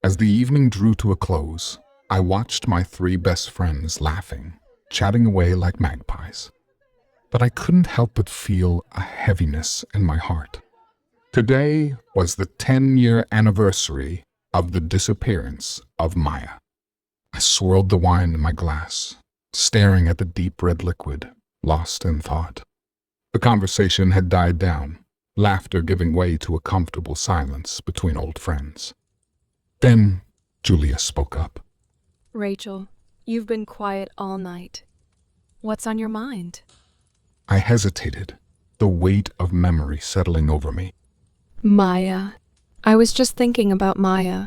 As the evening drew to a close, I watched my three best friends laughing, chatting away like magpies. But I couldn't help but feel a heaviness in my heart. Today was the 10-year anniversary of the disappearance of Maya. I swirled the wine in my glass, staring at the deep red liquid, lost in thought. The conversation had died down, laughter giving way to a comfortable silence between old friends. Then Julia spoke up. Rachel, you've been quiet all night. What's on your mind? I hesitated, the weight of memory settling over me. Maya. I was just thinking about Maya,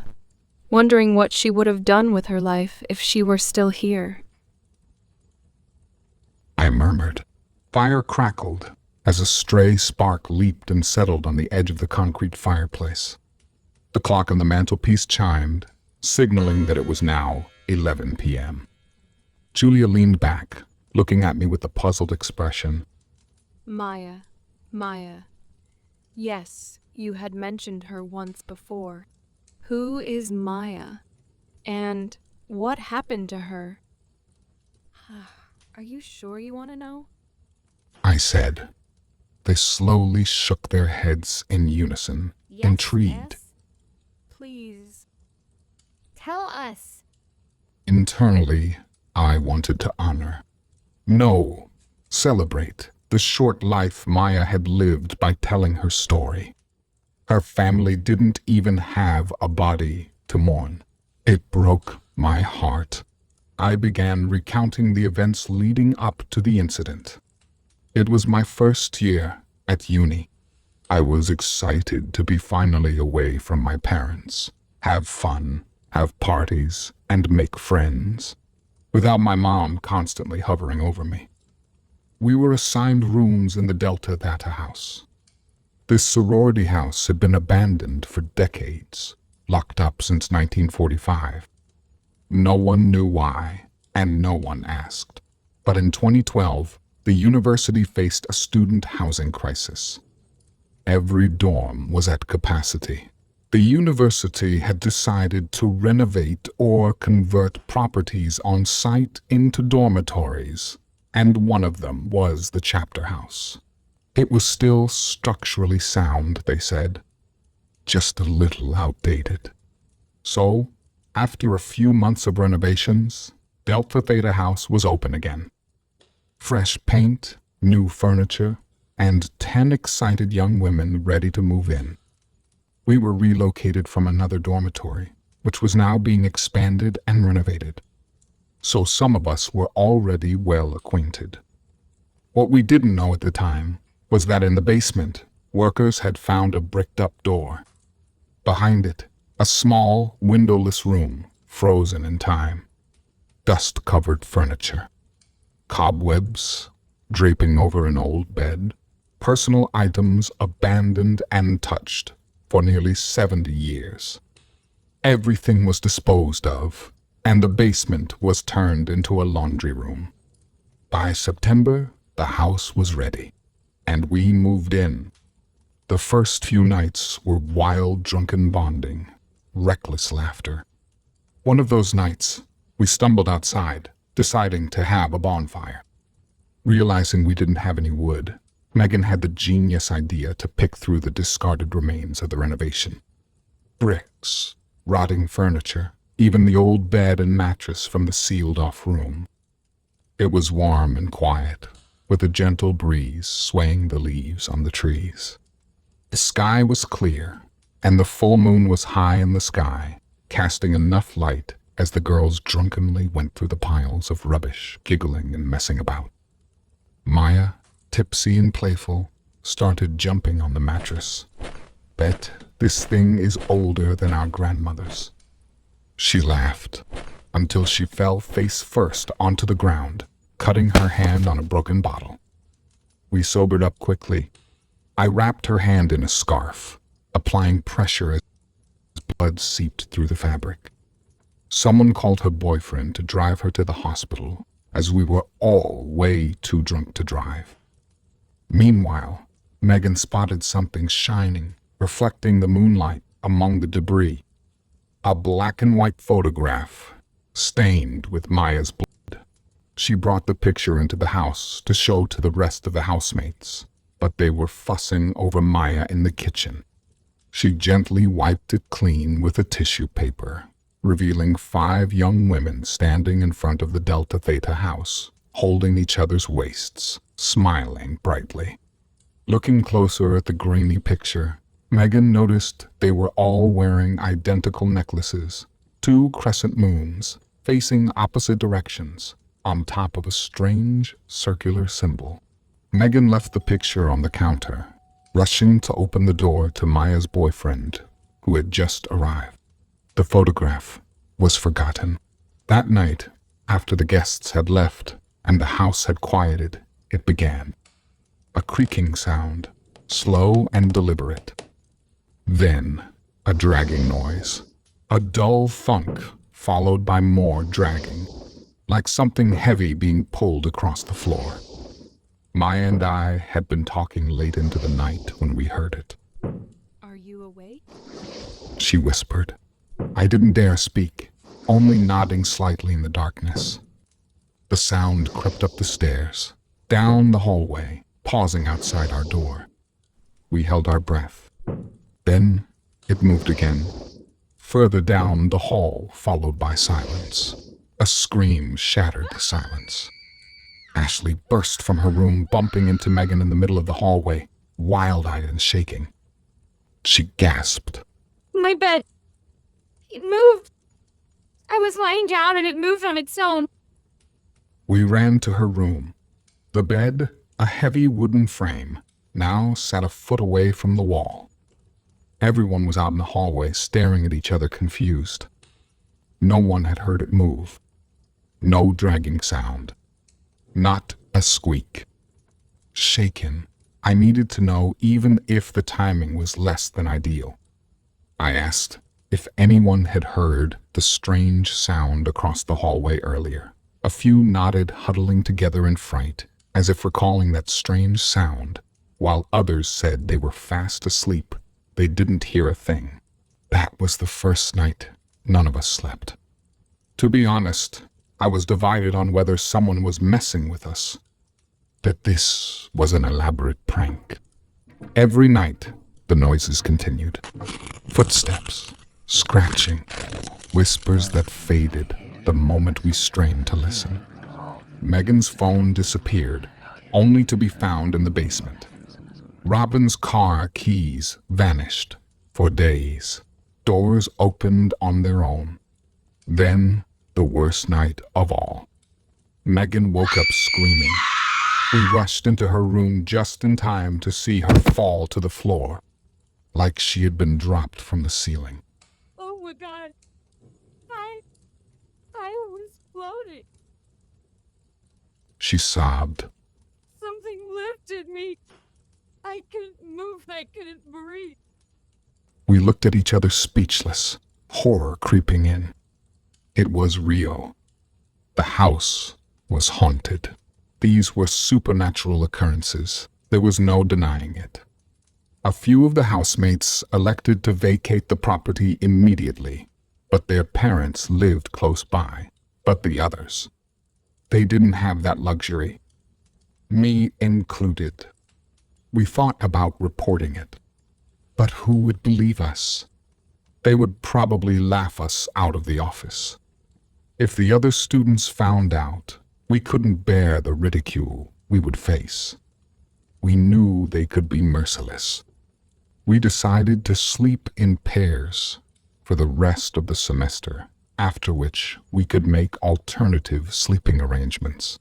wondering what she would have done with her life if she were still here. I murmured. Fire crackled as a stray spark leaped and settled on the edge of the concrete fireplace. The clock on the mantelpiece chimed, signaling that it was now 11 p.m. Julia leaned back, looking at me with a puzzled expression. Maya. Yes, you had mentioned her once before. Who is Maya? And what happened to her? Are you sure you want to know? I said. They slowly shook their heads in unison, intrigued. Yes. Please. Tell us. Internally, I wanted to honor. No, celebrate the short life Maya had lived by telling her story. Her family didn't even have a body to mourn. It broke my heart. I began recounting the events leading up to the incident. It was my first year at uni. I was excited to be finally away from my parents, have fun, have parties, and make friends, without my mom constantly hovering over me. We were assigned rooms in the Delta Theta house. This sorority house had been abandoned for decades, locked up since 1945. No one knew why, and no one asked. But in 2012, the university faced a student housing crisis. Every dorm was at capacity. The university had decided to renovate or convert properties on site into dormitories, and one of them was the chapter house. It was still structurally sound, they said, just a little outdated. So, after a few months of renovations, Delta Theta House was open again. Fresh paint, new furniture, and 10 excited young women ready to move in. We were relocated from another dormitory, which was now being expanded and renovated. So some of us were already well acquainted. What we didn't know at the time was that in the basement, workers had found a bricked-up door. Behind it, a small, windowless room, frozen in time. Dust-covered furniture. Cobwebs draping over an old bed. Personal items abandoned and touched for nearly 70 years. Everything was disposed of, and the basement was turned into a laundry room. By September, the house was ready, and we moved in. The first few nights were wild, drunken bonding, reckless laughter. One of those nights, we stumbled outside, deciding to have a bonfire. Realizing we didn't have any wood, Megan had the genius idea to pick through the discarded remains of the renovation. Bricks, rotting furniture, even the old bed and mattress from the sealed-off room. It was warm and quiet, with a gentle breeze swaying the leaves on the trees. The sky was clear, and the full moon was high in the sky, casting enough light as the girls drunkenly went through the piles of rubbish, giggling and messing about. Maya, tipsy and playful, started jumping on the mattress. Bet this thing is older than our grandmothers. She laughed until she fell face first onto the ground, cutting her hand on a broken bottle. We sobered up quickly. I wrapped her hand in a scarf, applying pressure as blood seeped through the fabric. Someone called her boyfriend to drive her to the hospital, as we were all way too drunk to drive. Meanwhile, Megan spotted something shining, reflecting the moonlight among the debris. A black and white photograph, stained with Maya's blood. She brought the picture into the house to show to the rest of the housemates, but they were fussing over Maya in the kitchen. She gently wiped it clean with a tissue paper, revealing 5 young women standing in front of the Delta Theta house, holding each other's waists, smiling brightly. Looking closer at the grainy picture, Megan noticed they were all wearing identical necklaces, 2 crescent moons, facing opposite directions, on top of a strange circular symbol. Megan left the picture on the counter, rushing to open the door to Maya's boyfriend, who had just arrived. The photograph was forgotten. That night, after the guests had left and the house had quieted, it began. A creaking sound, slow and deliberate. Then, a dragging noise. A dull thunk, followed by more dragging, like something heavy being pulled across the floor. Maya and I had been talking late into the night when we heard it. Are you awake? She whispered. I didn't dare speak, only nodding slightly in the darkness. The sound crept up the stairs, down the hallway, pausing outside our door. We held our breath. Then it moved again, further down the hall, followed by silence. A scream shattered the silence. Ashley burst from her room, bumping into Megan in the middle of the hallway, wild-eyed and shaking. She gasped. My bed. It moved. I was lying down and it moved on its own. We ran to her room. The bed, a heavy wooden frame, now sat a foot away from the wall. Everyone was out in the hallway, staring at each other confused. No one had heard it move. No dragging sound. Not a squeak. Shaken, I needed to know even if the timing was less than ideal. I asked if anyone had heard the strange sound across the hallway earlier. A few nodded, huddling together in fright, as if recalling that strange sound, while others said they were fast asleep. They didn't hear a thing. That was the first night none of us slept. To be honest, I was divided on whether someone was messing with us, that this was an elaborate prank. Every night, the noises continued. Footsteps, scratching, whispers that faded the moment we strained to listen. Megan's phone disappeared, only to be found in the basement. Robin's car keys vanished for days. Doors opened on their own. Then, the worst night of all. Megan woke up screaming. We rushed into her room just in time to see her fall to the floor, like she had been dropped from the ceiling. Oh my God. I was floating. She sobbed. Something lifted me. I couldn't move. I couldn't breathe. We looked at each other speechless, horror creeping in. It was real. The house was haunted. These were supernatural occurrences. There was no denying it. A few of the housemates elected to vacate the property immediately, but their parents lived close by. But the others, they didn't have that luxury. Me included. We thought about reporting it. But who would believe us? They would probably laugh us out of the office. If the other students found out, we couldn't bear the ridicule we would face. We knew they could be merciless. We decided to sleep in pairs for the rest of the semester, after which we could make alternative sleeping arrangements.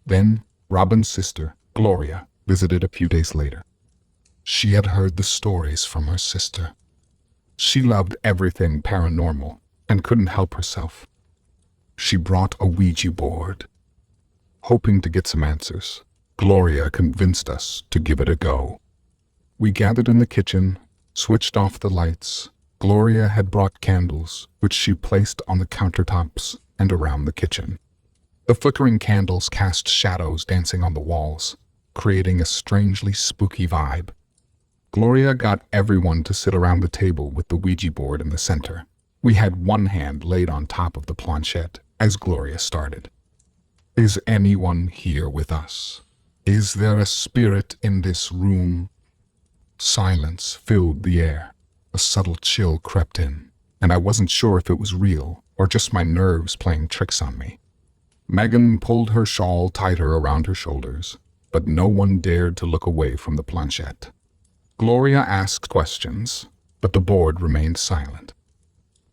Then Robin's sister, Gloria, visited a few days later. She had heard the stories from her sister. She loved everything paranormal and couldn't help herself. She brought a Ouija board. Hoping to get some answers, Gloria convinced us to give it a go. We gathered in the kitchen, switched off the lights. Gloria had brought candles, which she placed on the countertops and around the kitchen. The flickering candles cast shadows dancing on the walls, creating a strangely spooky vibe. Gloria got everyone to sit around the table with the Ouija board in the center. We had one hand laid on top of the planchette as Gloria started. Is anyone here with us? Is there a spirit in this room? Silence filled the air. A subtle chill crept in, and I wasn't sure if it was real or just my nerves playing tricks on me. Megan pulled her shawl tighter around her shoulders, but no one dared to look away from the planchette. Gloria asked questions, but the board remained silent.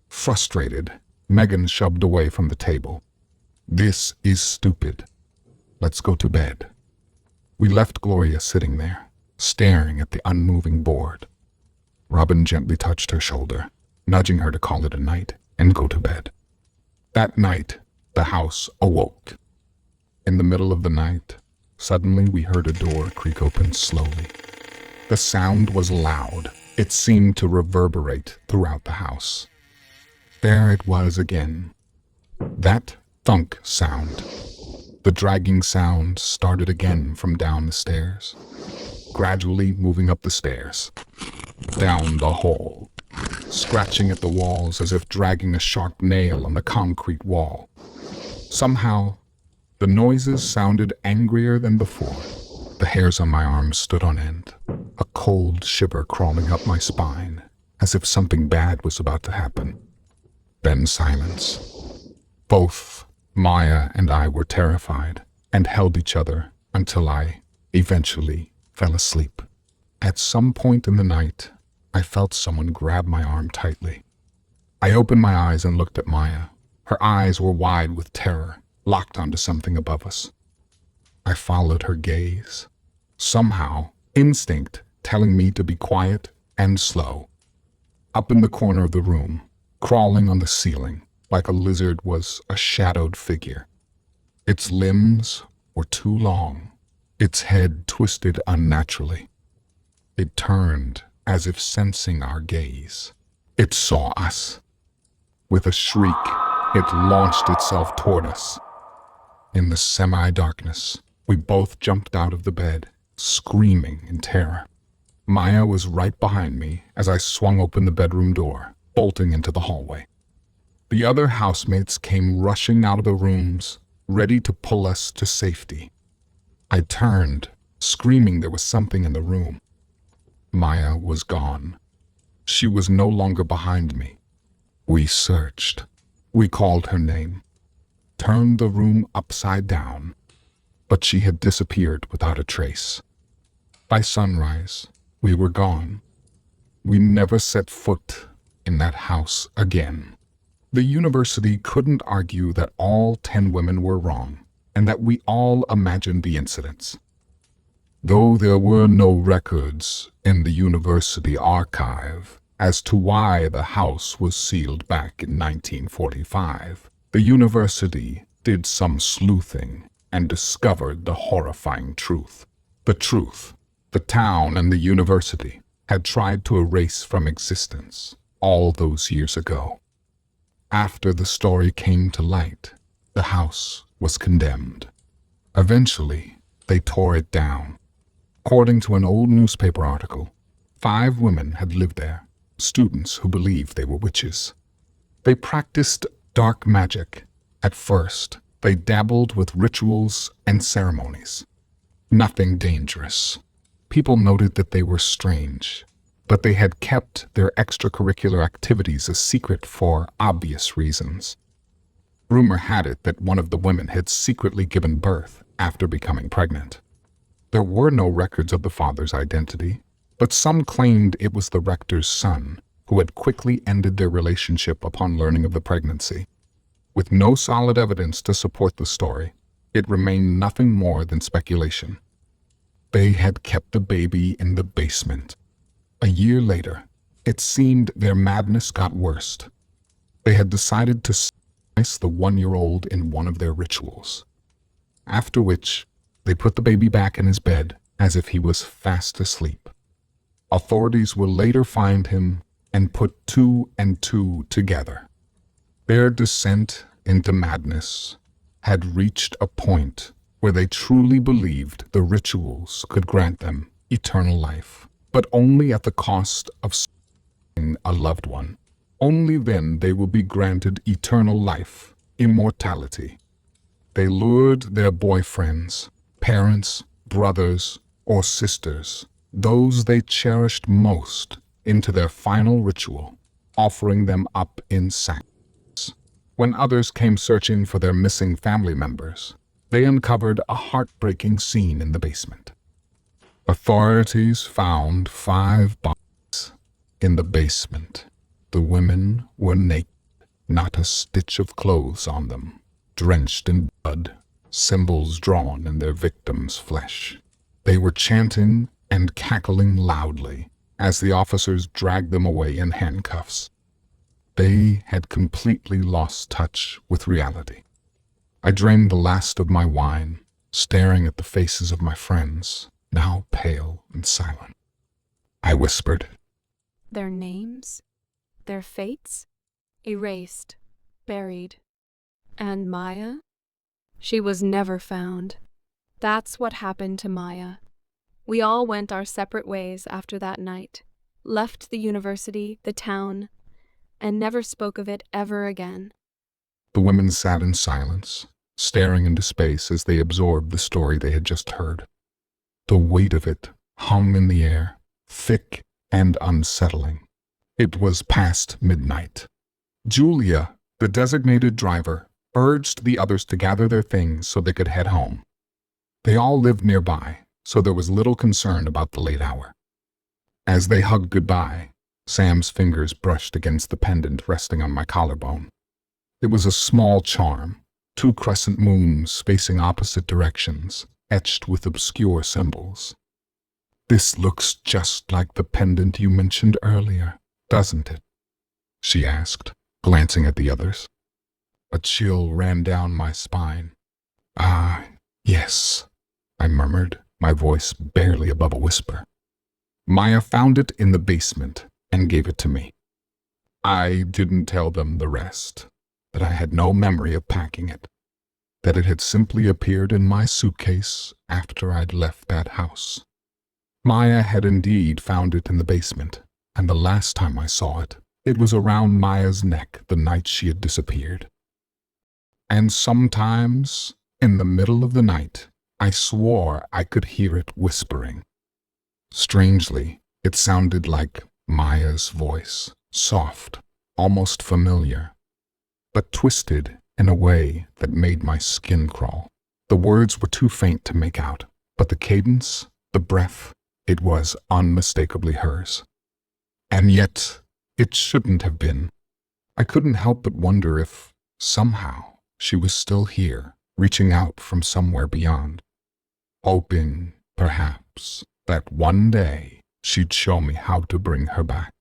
Frustrated, Megan shoved away from the table. This is stupid. Let's go to bed. We left Gloria sitting there, staring at the unmoving board. Robin gently touched her shoulder, nudging her to call it a night and go to bed. That night, the house awoke. In the middle of the night, suddenly we heard a door creak open slowly. The sound was loud. It seemed to reverberate throughout the house. There it was again. That thunk sound. The dragging sound started again from down the stairs, gradually moving up the stairs, down the hall, scratching at the walls as if dragging a sharp nail on the concrete wall. Somehow, the noises sounded angrier than before. The hairs on my arms stood on end, a cold shiver crawling up my spine, as if something bad was about to happen. Then silence. Both Maya and I were terrified and held each other until I eventually fell asleep. At some point in the night, I felt someone grab my arm tightly. I opened my eyes and looked at Maya. Her eyes were wide with terror, locked onto something above us. I followed her gaze. Somehow, instinct telling me to be quiet and slow. Up in the corner of the room, crawling on the ceiling like a lizard, was a shadowed figure. Its limbs were too long, its head twisted unnaturally. It turned as if sensing our gaze. It saw us. With a shriek, it launched itself toward us. In the semi-darkness, we both jumped out of the bed, screaming in terror. Maya was right behind me as I swung open the bedroom door, bolting into the hallway. The other housemates came rushing out of the rooms, ready to pull us to safety. I turned, screaming there was something in the room. Maya was gone. She was no longer behind me. We searched. We called her name, turned the room upside down, but she had disappeared without a trace. By sunrise, we were gone. We never set foot in that house again. The university couldn't argue that all 10 women were wrong and that we all imagined the incidents. Though there were no records in the university archive as to why the house was sealed back in 1945, the university did some sleuthing and discovered the horrifying truth. The truth the town and the university had tried to erase from existence all those years ago. After the story came to light, the house was condemned. Eventually, they tore it down. According to an old newspaper article, 5 women had lived there, students who believed they were witches. They practiced dark magic. At first, they dabbled with rituals and ceremonies. Nothing dangerous. People noted that they were strange, but they had kept their extracurricular activities a secret for obvious reasons. Rumor had it that one of the women had secretly given birth after becoming pregnant. There were no records of the father's identity, but some claimed it was the rector's son, who had quickly ended their relationship upon learning of the pregnancy. With no solid evidence to support the story, it remained nothing more than speculation. They had kept the baby in the basement. A year later, it seemed their madness got worse. They had decided to sacrifice the 1-year-old in one of their rituals, after which they put the baby back in his bed as if he was fast asleep. Authorities will later find him and put 2 and 2 together. Their descent into madness had reached a point where they truly believed the rituals could grant them eternal life, but only at the cost of sparing a loved one. Only then they will be granted eternal life, immortality. They lured their boyfriends, parents, brothers, or sisters, those they cherished most, into their final ritual, offering them up in sacrifice. When others came searching for their missing family members, they uncovered a heartbreaking scene in the basement. Authorities found 5 bodies in the basement. The women were naked, not a stitch of clothes on them, drenched in blood, symbols drawn in their victims' flesh. They were chanting and cackling loudly as the officers dragged them away in handcuffs. They had completely lost touch with reality. I drained the last of my wine, staring at the faces of my friends, now pale and silent. I whispered, Their names? Their fates? Erased. Buried. And Maya? She was never found. That's what happened to Maya. We all went our separate ways after that night, left the university, the town, and never spoke of it ever again. The women sat in silence, staring into space as they absorbed the story they had just heard. The weight of it hung in the air, thick and unsettling. It was past midnight. Julia, the designated driver, urged the others to gather their things so they could head home. They all lived nearby, so there was little concern about the late hour. As they hugged goodbye, Sam's fingers brushed against the pendant resting on my collarbone. It was a small charm, 2 crescent moons facing opposite directions, etched with obscure symbols. "This looks just like the pendant you mentioned earlier, doesn't it?" she asked, glancing at the others. A chill ran down my spine. "Ah, yes," I murmured, my voice barely above a whisper. Maya found it in the basement and gave it to me. I didn't tell them the rest, that I had no memory of packing it, that it had simply appeared in my suitcase after I'd left that house. Maya had indeed found it in the basement, and the last time I saw it, it was around Maya's neck the night she had disappeared. And sometimes, in the middle of the night, I swore I could hear it whispering. Strangely, it sounded like Maya's voice, soft, almost familiar, but twisted in a way that made my skin crawl. The words were too faint to make out, but the cadence, the breath, it was unmistakably hers. And yet, it shouldn't have been. I couldn't help but wonder if, somehow, she was still here, reaching out from somewhere beyond, hoping, perhaps, that one day she'd show me how to bring her back.